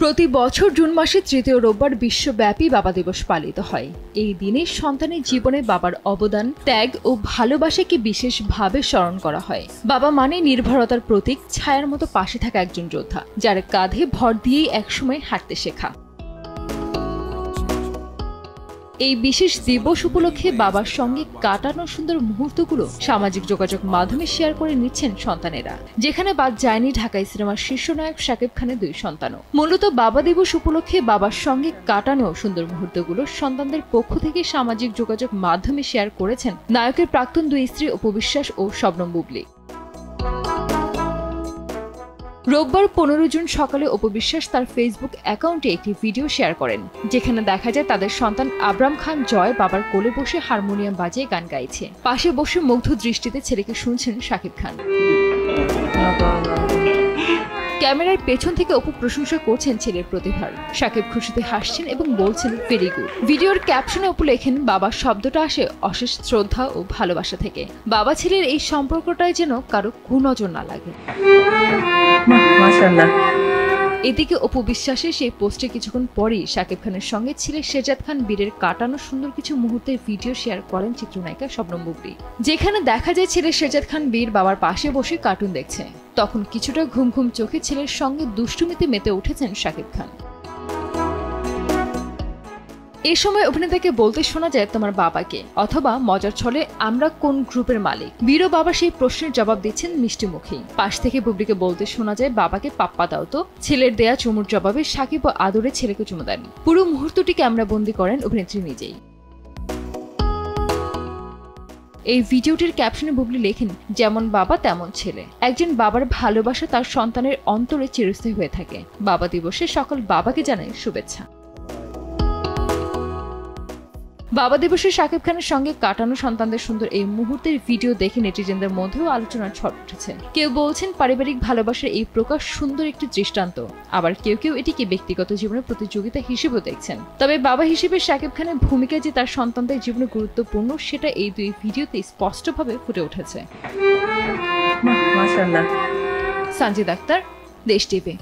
প্রতি বছর জুন মাসে তৃতীয় রোববার বিশ্বব্যাপী বাবা দিবস পালিত হয়। এই দিনে সন্তানের জীবনে বাবার অবদান, ত্যাগ ও ভালোবাসাকে বিশেষভাবে স্মরণ করা হয়। বাবা মানে নির্ভরতার প্রতীক, ছায়ার মতো পাশে থাকা একজন যোদ্ধা, যার কাঁধে ভর দিয়েই একসময় হাঁটতে শেখা। এই বিশেষ দিবস উপলক্ষে বাবার সঙ্গে কাটানো সুন্দর মুহূর্তগুলো সামাজিক যোগাযোগ মাধ্যমে শেয়ার করে নিচ্ছেন সন্তানেরা, যেখানে বাদ যায়নি ঢাকাই সিনেমার শীর্ষ নায়ক শাকিব খানের দুই সন্তানও। মূলত বাবা দিবস উপলক্ষে বাবার সঙ্গে কাটানো সুন্দর মুহূর্তগুলো সন্তানদের পক্ষ থেকে সামাজিক যোগাযোগ মাধ্যমে শেয়ার করেছেন নায়কের প্রাক্তন দুই স্ত্রী অপু বিশ্বাস ও শবনম বুবলী। রোববার 15 জুন সকালে অপু বিশ্বাস তার ফেসবুক অ্যাকাউন্টে একটি ভিডিও শেয়ার করেন, যেখানে দেখা যায় তাদের সন্তান আবরাম খান জয় বাবার কোলে বসে হারমোনিয়াম বাজিয়ে গান গাইছে। পাশে বসে মুগ্ধ দৃষ্টিতে ছেলেকে শুনছেন শাকিব খান। ক্যামেরার পেছন থেকে অপু প্রশংসা করছেন ছেলের প্রতিভার। শাকিব খুশিতে হাসছেন এবং বলছেন ভেরি গুড। ভিডিওর ক্যাপশনে অপু লেখেন, বাবা শব্দটা আসে অশেষ শ্রদ্ধা ও ভালোবাসা থেকে। বাবা ছেলের এই সম্পর্কটায় যেন কারো কুনজর না লাগে। মাশাআল্লাহ। এদিকে অপু বিশ্বাসের সেই পোস্টে কিছুক্ষণ পরেই শাকিব খানের সঙ্গে ছেলে শেরজাদ খান বীরের কাটানো সুন্দর কিছু মুহূর্তের ভিডিও শেয়ার করেন চিত্রনায়িকা শবনম বুবলী, যেখানে দেখা যায় ছেলে শেরজাদ খান বীর বাবার পাশে বসে কার্টুন দেখছে। তখন কিছুটা ঘুম ঘুম চোখে ছেলের সঙ্গে দুষ্টুমিতে মেতে উঠেছেন শাকিব খান। এ সময় অভিনেতাকে বলতে শোনা যায় তোমার বাবাকে, অথবা মজার ছলে আমরা কোন গ্রুপের মালিক। বীরও বাবা সেই প্রশ্নের জবাব দিচ্ছেন মিষ্টি মুখেই। পাশ থেকে বুবলিকে বলতে শোনা যায় বাবাকে পাপ্পা দাও তো। ছেলের দেয়া চুমুর জবাবে শাকিব ও আদরে ছেলেকে চুমু দেন। পুরো মুহূর্তটি ক্যামেরাবন্দি করেন অভিনেত্রী নিজেই। এই ভিডিওটির ক্যাপশনে বুবলি লেখেন, যেমন বাবা তেমন ছেলে। একজন বাবার ভালোবাসা তার সন্তানের অন্তরে চিরস্থায়ী হয়ে থাকে। বাবা দিবসে সকল বাবাকে জানাই শুভেচ্ছা। বাবা দিবসে শাকিব খানের সঙ্গে কাটানো সন্তানদের সুন্দর এই মুহূর্তের ভিডিও দেখে নেটিজেনদের মধ্যেও আলোচনার ঝড় উঠেছে। কেউ বলছেন পারিবারিক ভালোবাসার এই প্রকাশ সুন্দর একটি দৃষ্টান্ত, আবার কেউ কেউ এটিকে ব্যক্তিগত জীবনের প্রতিযোগিতা হিসেবেও দেখছেন। তবে বাবা হিসেবে শাকিব খানের ভূমিকা যে তার সন্তানদের জীবনে গুরুত্বপূর্ণ, সেটা এই দুই ভিডিওতে স্পষ্টভাবে ফুটে উঠেছে। মাশাআল্লাহ। সঞ্জিদ আক্তার, দেশ টিভি।